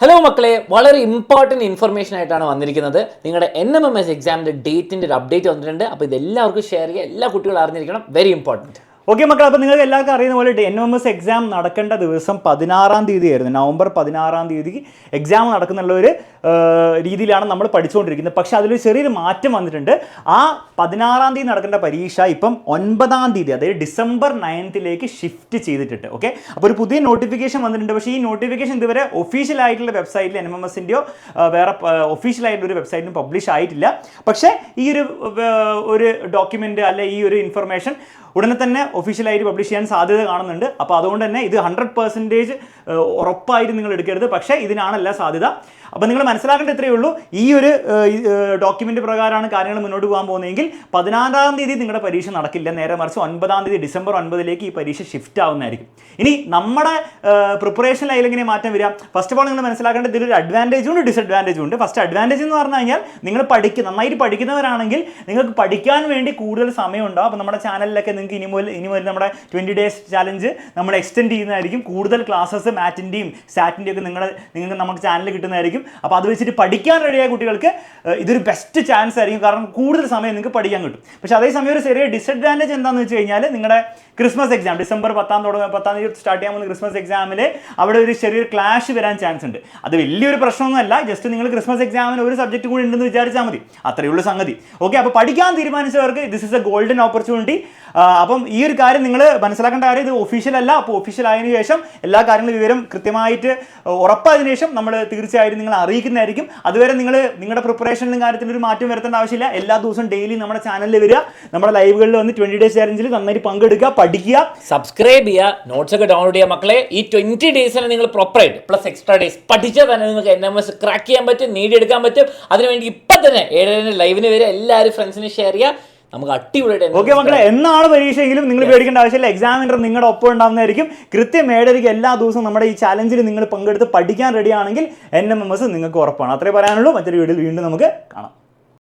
Hello മക്കളെ, വളരെ important information ആയിട്ടാണ് വന്നിരിക്കുന്നത്. നിങ്ങളുടെ NMMS എക്സാമിൻ്റെ ഡേറ്റിൻ്റെ ഒരു അപ്ഡേറ്റ് വന്നിട്ടുണ്ട്. അപ്പോൾ ഇതെല്ലാവർക്കും ഷെയർ ചെയ്യുക, എല്ലാ കുട്ടികളും അറിഞ്ഞിരിക്കണം. Very important. ഓക്കെ മക്കൾ, അപ്പോൾ നിങ്ങൾക്ക് എല്ലാവർക്കും അറിയുന്ന പോലെ NMMS എക്സാം നടക്കേണ്ട ദിവസം 16-ാം തീയതി ആയിരുന്നു. നവംബർ 16-ാം തീയതി എക്സാം നടക്കുന്നുള്ള ഒരു രീതിയിലാണ് നമ്മൾ പഠിച്ചുകൊണ്ടിരിക്കുന്നത്. പക്ഷേ അതിലൊരു ചെറിയൊരു മാറ്റം വന്നിട്ടുണ്ട്. ആ 16-ാം തീയതി നടക്കേണ്ട പരീക്ഷ ഇപ്പം 9-ാം തീയതി, അതായത് ഡിസംബർ 9th ഷിഫ്റ്റ് ചെയ്തിട്ടുണ്ട്. ഓക്കെ, അപ്പോൾ ഒരു പുതിയ നോട്ടിഫിക്കേഷൻ വന്നിട്ടുണ്ട്. പക്ഷേ ഈ നോട്ടിഫിക്കേഷൻ ഇതുവരെ ഒഫീഷ്യൽ ആയിട്ടുള്ള വെബ്സൈറ്റിൽ NMMSൻ്റെയോ വേറെ ഒഫീഷ്യൽ ആയിട്ടുള്ള ഒരു വെബ്സൈറ്റിലും പബ്ലിഷ് ആയിട്ടില്ല. പക്ഷേ ഈ ഒരു ഡോക്യുമെൻ്റ് അല്ലെ ഈ ഒരു ഇൻഫർമേഷൻ ഉടനെ തന്നെ ഒഫീഷ്യലായിട്ട് പബ്ലിഷ് ചെയ്യാൻ സാധ്യത കാണുന്നുണ്ട്. അപ്പോൾ അതുകൊണ്ട് തന്നെ ഇത് 100% ഉറപ്പായിട്ട് നിങ്ങൾ എടുക്കരുത്. പക്ഷേ ഇതിനാണല്ല സാധ്യത. അപ്പോൾ നിങ്ങൾ മനസ്സിലാക്കേണ്ട ഇത്രയേ ഉള്ളൂ, ഈ ഒരു ഡോക്യുമെൻ്റ് പ്രകാരമാണ് കാര്യങ്ങൾ മുന്നോട്ട് പോകാൻ പോകുന്നതെങ്കിൽ 16-ാം തീയതി നിങ്ങളുടെ പരീക്ഷ നടക്കില്ല. നേരെ മറിച്ച് 9-ാം തീയതി ഡിസംബർ 9 ഈ പരീക്ഷ ഷിഫ്റ്റ് ആവുന്നതായിരിക്കും. ഇനി നമ്മുടെ പ്രിപ്പറേഷനിൽ അതിലെങ്ങനെ മാറ്റം വരിക? ഫസ്റ്റ് ഓഫ് ഓൾ നിങ്ങൾ മനസ്സിലാക്കേണ്ടത് ഇതിലൊരു അഡ്വാൻറ്റേജും ഉണ്ട് ഡിസഡ്വാൻറ്റേജും ഉണ്ട്. ഫസ്റ്റ് അഡ്വാൻറ്റേജ് എന്ന് പറഞ്ഞു കഴിഞ്ഞാൽ നിങ്ങൾ നന്നായിട്ട് പഠിക്കുന്നവരാണെങ്കിൽ നിങ്ങൾക്ക് പഠിക്കാൻ വേണ്ടി കൂടുതൽ സമയം ഉണ്ടാവും. അപ്പോൾ നമ്മുടെ ചാനലിലൊക്കെ നിങ്ങൾക്ക് ഇനി മുതൽ നമ്മുടെ 20 days ചാലഞ്ച് നമ്മൾ എക്സ്റ്റെൻഡ് ചെയ്യുന്നതായിരിക്കും. കൂടുതൽ ക്ലാസ്സസ് മാറ്റിൻ്റെയും സാറ്റിൻ്റെയും ഒക്കെ നിങ്ങൾക്ക് നമുക്ക് ചാനലിൽ കിട്ടുന്നതായിരിക്കും. അപ്പോൾ അത് വെച്ചിട്ട് പഠിക്കാൻ റെഡിയായ കുട്ടികൾക്ക് ഇതൊരു ബെസ്റ്റ് ചാൻസ് ആയിരിക്കും. കാരണം കൂടുതൽ സമയം നിങ്ങൾക്ക് പഠിക്കാൻ കിട്ടും. പക്ഷേ അതേസമയം ഒരു ചെറിയ ഡിസഡ്വാൻറ്റേജ് എന്താണെന്ന് വെച്ച് കഴിഞ്ഞാൽ നിങ്ങളുടെ ക്രിസ്മസ് എക്സാം ഡിസംബർ 10-ാം തീയതി സ്റ്റാർട്ട് ചെയ്യാൻ പോകുന്ന ക്രിസ്മസ് എക്സാമിൽ അവിടെ ഒരു ചെറിയൊരു ക്ലാഷ് വരാൻ ചാൻസ് ഉണ്ട്. അത് വലിയൊരു പ്രശ്നമൊന്നുമല്ല. ജസ്റ്റ് നിങ്ങൾ ക്രിസ്മസ് എക്സാമിന് ഒരു സബ്ജക്റ്റ് കൂടി ഉണ്ടെന്ന് വിചാരിച്ചാൽ മതി, അത്രയേ ഉള്ളൂ സംഗതി. ഓക്കെ, അപ്പോൾ പഠിക്കാൻ തീരുമാനിച്ചവർക്ക് this is a golden opportunity. അപ്പം ഈ ഒരു കാര്യം നിങ്ങൾ മനസ്സിലാക്കേണ്ട കാര്യം, ഇത് ഒഫീഷ്യൽ അല്ല. അപ്പോൾ ഒഫീഷ്യൽ ആയതിനു ശേഷം എല്ലാ കാര്യങ്ങളും വിവരം കൃത്യമായിട്ട് ഉറപ്പായതിനു ശേഷം നമ്മൾ തീർച്ചയായിട്ടും നിങ്ങൾ അറിയിക്കുന്നതായിരിക്കും. അതുവരെ നിങ്ങളുടെ പ്രിപ്പറേഷനിലും കാര്യത്തിലും ഒരു മാറ്റം വരുത്തേണ്ട ആവശ്യമില്ല. എല്ലാ ദിവസവും ഡെയിലി നമ്മുടെ ചാനലിൽ വരിക, നമ്മുടെ ലൈവുകളിൽ വന്ന് 20 days ചാലഞ്ചിൽ നന്നായിട്ട് പങ്കെടുക്കുക, പഠിക്കുക, സബ്സ്ക്രൈബ് ചെയ്യുക, നോട്ട്സ് ഒക്കെ ഡൗൺലോഡ് ചെയ്യുക. മക്കളെ, ഈ 20 days നിങ്ങൾ പ്രോപ്പറായിട്ട് പ്ലസ് എക്സ്ട്രാ ഡേയ്സ് പഠിച്ചാൽ തന്നെ നിങ്ങൾക്ക് NMS ക്രാക്ക് ചെയ്യാൻ പറ്റും, നേടിയെടുക്കാൻ പറ്റും. അതിനുവേണ്ടി ഇപ്പം തന്നെ 7 ലൈവിന് വരെ എല്ലാവരും ഫ്രണ്ട്സിന് ഷെയർ ചെയ്യുക. നമുക്ക് അടിപൊളിയായിട്ട്. ഓക്കെ മക്കളെ, എന്നാണ് പരീക്ഷയെങ്കിലും നിങ്ങൾ പേടിക്കേണ്ട ആവശ്യമില്ല. എക്സാമിനർ നിങ്ങളുടെ ഒപ്പം ഉണ്ടാകുന്നതായിരിക്കും. കൃത്യം 7:30 എല്ലാ ദിവസവും നമ്മുടെ ഈ ചാലഞ്ചിൽ നിങ്ങൾ പങ്കെടുത്ത് പഠിക്കാൻ റെഡിയാണെങ്കിൽ NMMS നിങ്ങൾക്ക് ഉറപ്പാണ്. അത്രേ പറയാനുള്ളൂ. മറ്റൊരു വീഡിയോയിൽ വീണ്ടും നമുക്ക് കാണാം.